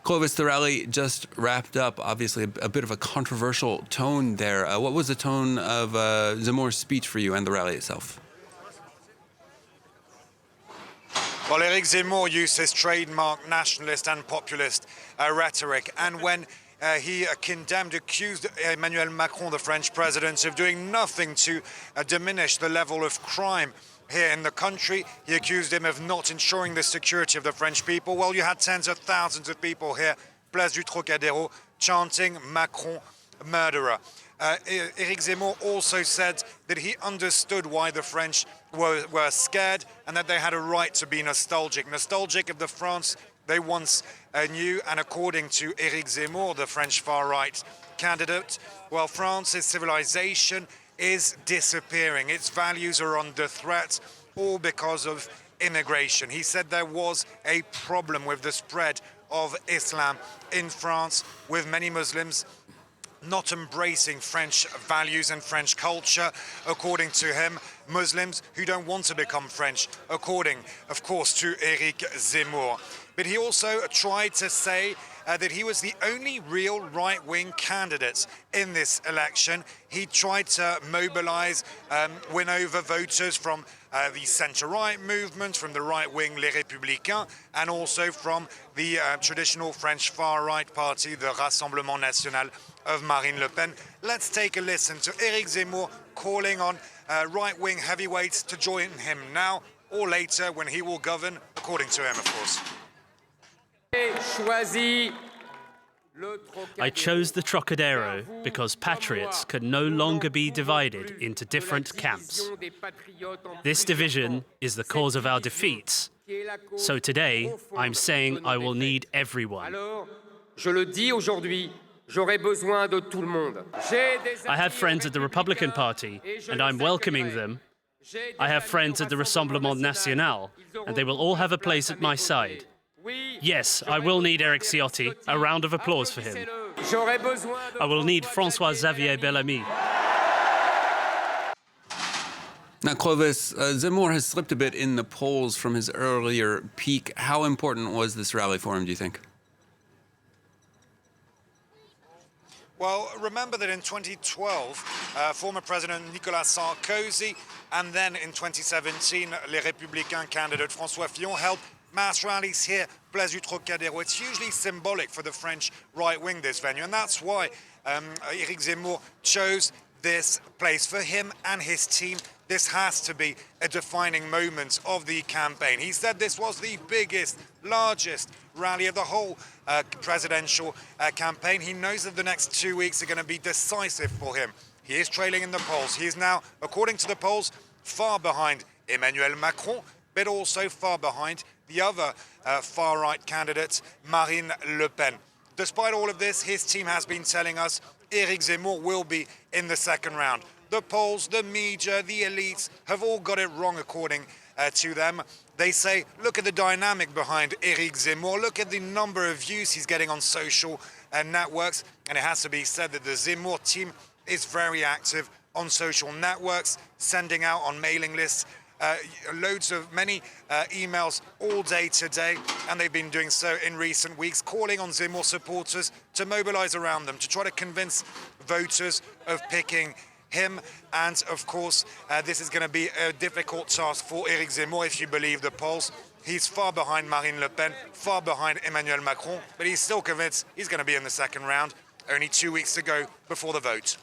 Clovis, the rally just wrapped up. Obviously, a bit of a controversial tone there. What was the tone of Zemmour's speech for you and the rally itself? Well, Eric Zemmour used his trademark nationalist and populist rhetoric, and when he accused Emmanuel Macron, the French president, of doing nothing to diminish the level of crime here in the country. He accused him of not ensuring the security of the French people. Well, you had tens of thousands of people here, Place du Trocadéro, chanting Macron murderer. Eric Zemmour also said that he understood why the French were scared and that they had a right to be nostalgic of the France they once knew. And according to Eric Zemmour, the French far-right candidate, well, France's civilization is disappearing. Its values are under threat, all because of immigration. He said there was a problem with the spread of Islam in France, with many Muslims not embracing French values and French culture. According to him, Muslims who don't want to become French, according, of course, to Eric Zemmour. But he also tried to say that he was the only real right-wing candidate in this election. He tried to mobilize, win over voters from the centre-right movement, from the right-wing Les Républicains, and also from the traditional French far-right party, the Rassemblement National of Marine Le Pen. Let's take a listen to Eric Zemmour calling on right-wing heavyweights to join him now or later when he will govern, according to him, of course. I chose the Trocadero because patriots can no longer be divided into different camps. This division is the cause of our defeats. So today, I'm saying I will need everyone. I have friends at the Republican Party, and I'm welcoming them. I have friends at the Rassemblement National, and they will all have a place at my side. Yes, I will need Eric Ciotti. A round of applause for him. I will need François-Xavier Bellamy. Now, Clovis, Zemmour has slipped a bit in the polls from his earlier peak. How important was this rally for him, do you think? Well, remember that in 2012, former President Nicolas Sarkozy, and then in 2017, Les Républicains candidate François Fillon held mass rallies here, Place du Trocadéro. It's hugely symbolic for the French right wing, this venue, and that's why Eric Zemmour chose this place. For him and his team, this has to be a defining moment of the campaign. He said this was the biggest, largest rally of the whole presidential campaign. He knows that the next 2 weeks are going to be decisive for him. He is trailing in the polls. He is now, according to the polls, far behind Emmanuel Macron, but also far behind the other far-right candidate, Marine Le Pen. Despite all of this, his team has been telling us Eric Zemmour will be in the second round. The polls, the media, the elites have all got it wrong, according to them. They say, look at the dynamic behind Eric Zemmour, look at the number of views he's getting on social networks, and it has to be said that the Zemmour team is very active on social networks, sending out on mailing lists many emails all day today, and they've been doing so in recent weeks, calling on Zemmour supporters to mobilize around them, to try to convince voters of picking him. And of course, this is going to be a difficult task for Eric Zemmour if you believe the polls. He's far behind Marine Le Pen, far behind Emmanuel Macron, but he's still convinced he's going to be in the second round. Only 2 weeks to go before the vote.